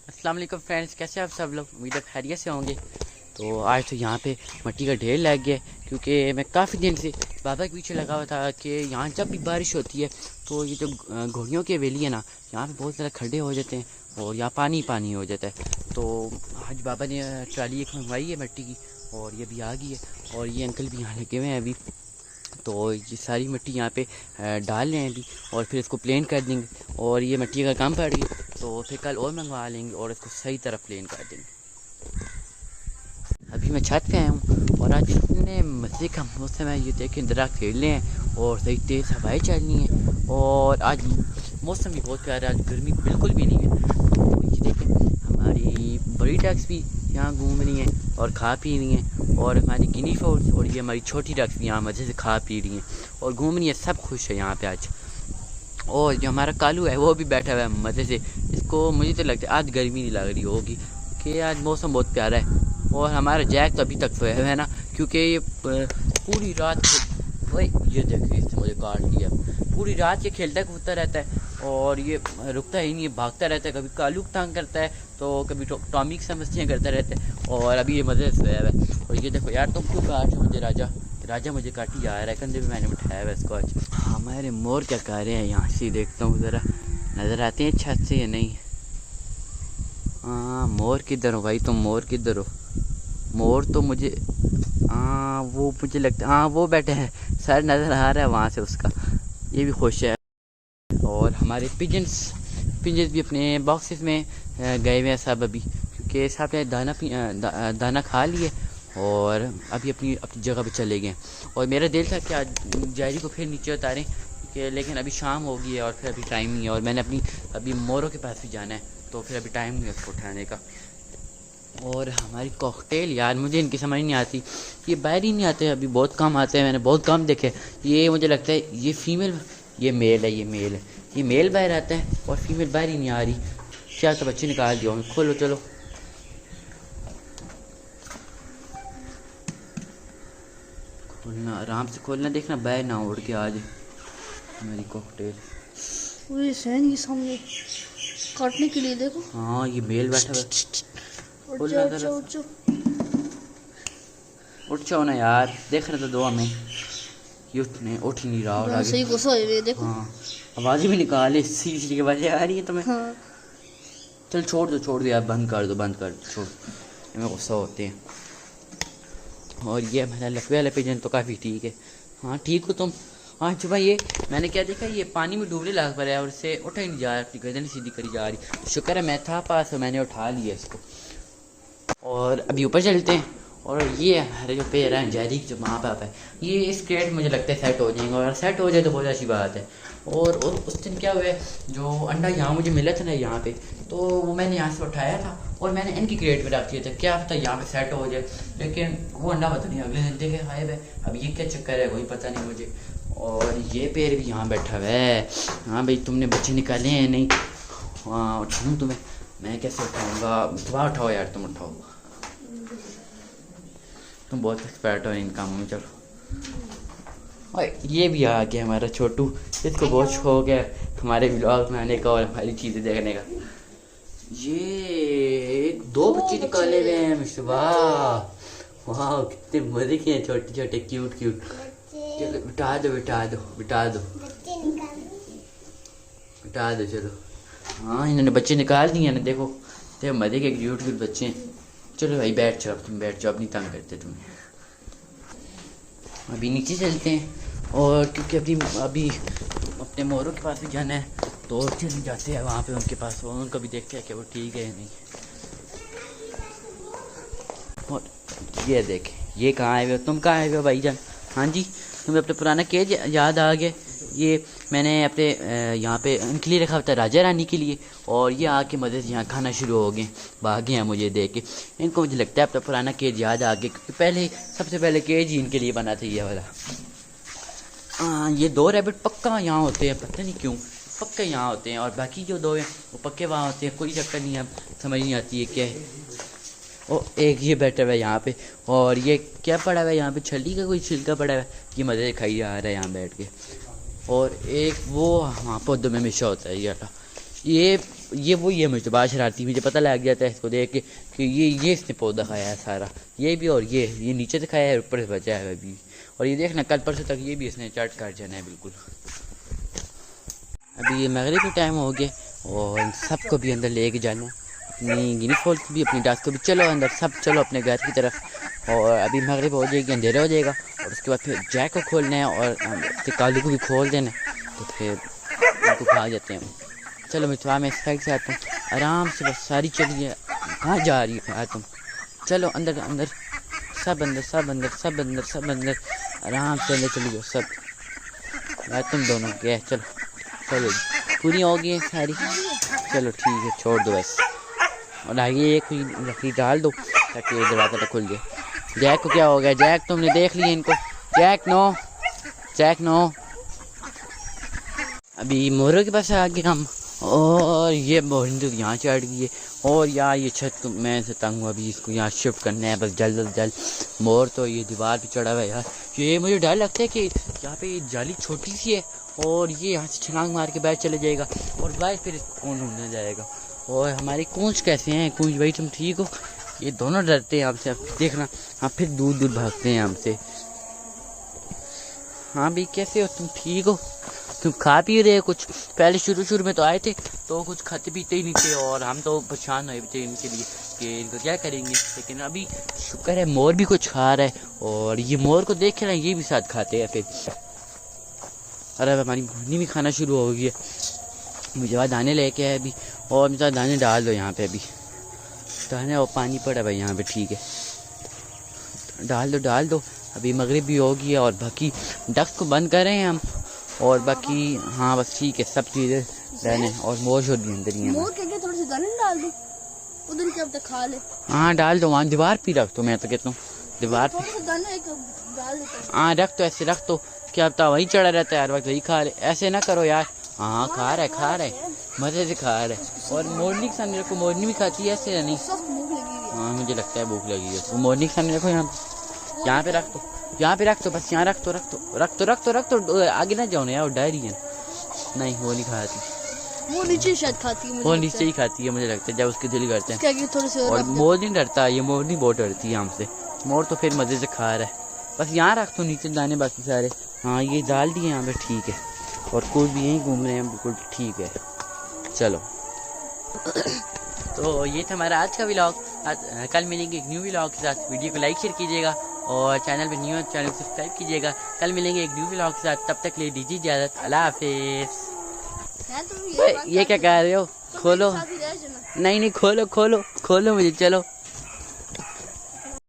अस्सलाम वालेकुम फ्रेंड्स, कैसे आप सब लोग? उम्मीद है खैरियत से होंगे। तो आज तो यहाँ पे मिट्टी का ढेर लग गया, क्योंकि मैं काफ़ी दिन से बाबा के पीछे लगा हुआ था कि यहाँ जब भी बारिश होती है तो ये जो घोड़ियों की हवेली है ना, यहाँ पे बहुत ज़्यादा खड्डे हो जाते हैं और यहाँ पानी पानी हो जाता है। तो आज बाबा ने ट्राली एक मंगवाई है मिट्टी की और ये भी आ गई है और ये अंकल भी यहाँ लगे हुए हैं अभी। तो ये सारी मिट्टी यहाँ पे डाल रहे हैं अभी और फिर इसको प्लेन कर देंगे। और ये मिट्टी का काम पड़ गई तो फिर कल और मंगवा लेंगे और इसको सही तरह प्लेन कर देंगे। अभी मैं छत पे आया हूँ और आज इतने मज़े का मौसम है, ये देखें दरख्त खेल रहे हैं और सही तेज़ हवाएं चल रही हैं और आज मौसम भी बहुत प्यारा है, आज गर्मी बिल्कुल भी नहीं है। तो ये देखें हमारी बड़ी डक्स भी यहाँ घूम रही हैं और खा पी रही हैं और हमारी गिनी फॉल्स और ये हमारी छोटी डक्स भी यहाँ मज़े से खा पी रही हैं और घूम रही हैं, सब खुश है यहाँ पे आज। और जो हमारा कालू है वो भी बैठा हुआ है मज़े से, इसको मुझे तो लगता है आज गर्मी नहीं लग रही होगी कि आज मौसम बहुत प्यारा है। और हमारा जैक तो अभी तक सोया है ना, क्योंकि ये पूरी रात वही ये देखिए इसने मुझे काट लिया। पूरी रात ये खेलता कूदता रहता है और ये रुकता ही नहीं है, भागता रहता है, कभी कालू तंग करता है तो कभी टॉमी की समस्याएँ करता रहता है और अभी ये मज़े से सोया है। और ये देखो यार, तुम क्यों काट रहे मुझे? राजा मुझे काटी जा रहा है, कंधे पे मैंने उठाया हुआ इसको आज। हमारे मोर क्या कर रहे हैं? यहाँ से देखता हूँ ज़रा, नज़र आते हैं छत से या नहीं? हाँ, मोर किधर हो भाई? तुम मोर किधर हो? मोर तो मुझे वो मुझे लगता है हाँ वो बैठे हैं, सर नज़र आ रहा है वहाँ से उसका, ये भी खुश है। और हमारे पिजन्स भी अपने बॉक्सेस में गए हुए हैं सब अभी, क्योंकि सब ने दाना खा लिए और अभी अपनी जगह पे चले गए। और मेरा दिल था कि आज जायरी को फिर नीचे उतारें कि, लेकिन अभी शाम हो गई है और फिर अभी टाइम नहीं है और मैंने अभी मोरों के पास भी जाना है, तो फिर अभी टाइम नहीं है उसको उठाने का। और हमारी कॉकटेल यार, मुझे इनकी समझ नहीं आती, ये बाहर ही नहीं आते, अभी बहुत कम आते हैं, मैंने बहुत कम देखे। ये मुझे लगता है ये फीमेल, ये मेल है, ये मेल बाहर आता है और फीमेल बाहर ही नहीं आ रही। क्या तो बच्चे निकाल दिया, खोलो चलो। खोलना आराम से खोलना, देखना बाहर ना उड़ के आ जाए हमारी कॉकटेल। ये सहन के सामने काटने के लिए देखो। हाँ ये मेल बैठा हुआ, उठ जाओ उठ जाओ ना यार, देख रहे तो दो हमें, ये उठ ही नहीं रहा। और सही गुस्सा है देखो। हाँ आवाज़ भी निकाले, सीधी की आवाज़ें आ रही है तुम्हें। हाँ। चल छोड़ दो यार, बंद कर दो छोड़, हमें गुस्सा होते हैं। और ये हमारा लकवे वाला पिजन तो काफ़ी ठीक है। हाँ ठीक हो तुम? हाँ चुपा, ये मैंने क्या देखा, ये पानी में डूबने लग पड़ा है और इससे उठा ही नहीं जा रहा, अपनी गर्दन सीधी करी जा रही। शुक्र है मैं था पास और मैंने उठा लिया इसको। और अभी ऊपर चलते हैं। और ये हमारे जो पेड़ हैं जैरी जो माँ बाप है, ये इस क्रेट मुझे लगता है सेट हो जाएंगे और सेट हो जाए तो बहुत अच्छी बात है। और उस दिन क्या हुआ है, जो अंडा यहाँ मुझे मिला था ना यहाँ पे, तो वो मैंने यहाँ से उठाया था और मैंने इनकी क्रेट पे रख दिया था, क्या पता यहाँ पे सेट हो जाए, लेकिन वो अंडा पता नहीं अगले दिन देखे गायब है। अब ये क्या चक्कर है वही पता नहीं मुझे। और ये पेड़ भी यहाँ बैठा हुआ है। हाँ भाई तुमने बच्चे निकाले हैं नहीं? हाँ उठाऊँ तुम्हें? मैं कैसे उठाऊँगा? दुआ उठाओ यार, तुम उठाओ, तुम बहुत एक्सपर्ट हो इन कामों में। चलो और ये भी आ गया हमारा छोटू, इसको बहुत शौक है हमारे व्लॉग बनाने का और हमारी चीज़ें देखने का। ये दो बच्चे निकाले हुए हैं मिशबा, वाह कितने मजे के हैं, छोटे छोटे क्यूट। चलो बिठा दो चलो। हाँ इन्होंने बच्चे निकाल दिए ना, देखो मजे के क्यूट बच्चे हैं। चलो भाई बैठ जाओ, तुम बैठ जाओ, अपनी तंग करते तुम्हें। अभी नीचे चलते हैं और क्योंकि अभी अपने मोरों के पास भी जाना है, तो चले जाते हैं वहाँ पे उनके पास, और उनको भी देखते हैं कि वो ठीक है या नहीं। और ये देखें, ये कहाँ आए हुए हो? तुम कहाँ आए हुए हो भाईजान? हाँ जी, तुम्हें अपने पुराना केज याद आ गया? ये मैंने अपने यहाँ पे इनके लिए रखा होता है, राजा रानी के लिए, और ये आके मज़े से यहाँ खाना शुरू हो गए, भागे हैं मुझे देख के। इनको मुझे लगता है अपना पुराना केज याद आ गया, क्योंकि सबसे पहले केज ही इनके लिए बना था ये वाला। ये दो रैबिट पक्का यहाँ होते हैं, पता नहीं क्यों पक्का यहाँ होते हैं, और बाकी जो दो हैं वो पक्के वहाँ होते हैं, कोई चक्कर नहीं है, समझ नहीं आती है क्या है। और एक ये बैठा हुआ है यहाँ पे, और ये क्या पड़ा हुआ है यहाँ पे, छली का कोई छिलका पड़ा हुआ है, ये मज़े खाई जा रहा है यहाँ बैठ के। और एक वो वहाँ पौधों में हमेशा होता है ये ये वही है मुश्तबा शरारती, मुझे पता लग जाता है इसको देख के कि ये इसने पौधा खाया है सारा, ये भी, और ये नीचे से खाया है, ऊपर से बचा है अभी। और ये देखना कल परसों तक ये भी इसने चट कर जाना है बिल्कुल। अभी ये मगरिब का टाइम हो गया और सबको भी अंदर लेके जाना, अपनी गिनी फॉल को भी, अपनी डाक को भी। चलो अंदर सब, चलो अपने घर की तरफ। और अभी मगरिब हो जाएगी, अंधेरा हो जाएगा, और उसके बाद फिर जैक को खोलना है और कालू को भी खोल देना है, तो फिर उनको खा जाते हैं। चलो मित्रा, मैं इस साइड से आता हूँ आराम से, बस सारी चलिए। कहाँ जा रही है यार तुम? चलो अंदर अंदर, सब अंदर सब अंदर सब अंदर सब अंदर, आराम से अंदर चली जाओ सब यार, तुम दोनों क्या। चलो चलो पूरी हो गई है सारी, चलो ठीक है, छोड़ दो बस। और आगे एक लकड़ी डाल दो ताकि ये दरवाज़ा तक खुल जाए। जैक को क्या हो गया? जैक तुमने देख लिया इनको? जैक नो, जैक नो। अभी मोरों के पास आ गए हम, और ये मोरिंग तो यहाँ चढ़ गई है। और यार ये छत तो मैं से तंग हूँ, अभी इसको यहाँ शिफ्ट करना है बस जल्द जल्द। मोर तो ये दीवार पे चढ़ा हुआ है यार, ये मुझे डर लगता है कि यहाँ पे ये जाली छोटी सी है और ये यहाँ से छलांग मार के बाहर चले जाएगा और बाहर फिर इसको कौन ढूंढने जाएगा। और हमारे कूंज कैसे हैं? कूंज भाई तुम ठीक हो? ये दोनों डरते हैं हमसे, देखना हाँ फिर दूर दूर भागते हैं हमसे। हाँ भाई कैसे हो तुम? ठीक हो? तुम खा पी रहे हो कुछ? पहले शुरू में तो आए थे तो कुछ खाते पीते ही नहीं थे और हम तो परेशान हुए थे इनके लिए कि इनको क्या करेंगे, लेकिन अभी शुक्र है मोर भी कुछ खा रहा है। और ये मोर को देख के ना ये भी साथ खाते हैं फिर। अरे हमारी भुनी भी खाना शुरू हो गई है, मुझे वहाँ दाने लेके आए अभी, और मुझे दाने डाल दो यहाँ पे अभी दाने, और पानी पड़ा भाई यहाँ पे, ठीक है डाल दो। अभी मगरिब भी हो गई है और बाकी डक्स को बंद कर रहे हैं हम, और बाकी हाँ बस ठीक है सब चीज़ें रहने। और मोर शोर भी अंदर ही है। मोर के थोड़े से दाने डाल दो उधर, क्या तक खा ले। हाँ डाल दो, वहाँ दीवार पे रख दो, मैं तो कहता हूँ दीवार पे। थोड़े से दाने एक डाल देता। हाँ रख तो ऐसे रख तो, क्या पता वहीं चढ़ा रहता है हर वक्त वही खा ले। ऐसे ना करो यार। हाँ खा रहा है मज़े से खा रहा है। और मोरनी के सामने रखो, मोरनी भी खाती है ऐसे या नहीं? हाँ मुझे लगता है भूख लगी है उसको। मोरनी के सामने रखो, यहाँ पे रख दो, यहाँ पे रख दो बस, यहाँ रख दो। आगे ना जाओ ना यार, डर रही है। नहीं वो नहीं खाती, वो नीचे शायद खाती है, वो नीचे ही खाती है मुझे लगता है जब उसके दिल करते हैं। थोड़े से और मोर नहीं डरता, ये मोर नहीं बहुत डरती है हमसे। मोर तो फिर मज़े से खा रहा है। बस यहाँ रख दो नीचे दाने बाकी सारे। हाँ ये डाल दिए यहाँ पे, ठीक है। और कुछ भी यहीं घूम रहे हैं बिल्कुल ठीक है। चलो तो ये था हमारा आज का व्लॉग। कल मिलेंगे एक न्यू व्लॉग के साथ। वीडियो को लाइक शेयर कीजिएगा और चैनल पे न्यू है चैनल को सब्सक्राइब कीजिएगा। कल मिलेंगे एक न्यू व्लॉग के साथ, तब तक के लिए दीजिए इजाज़त। अल्लाह हाफिज़। ये क्या कह रहे हो? खोलो, नहीं खोलो मुझे, चलो।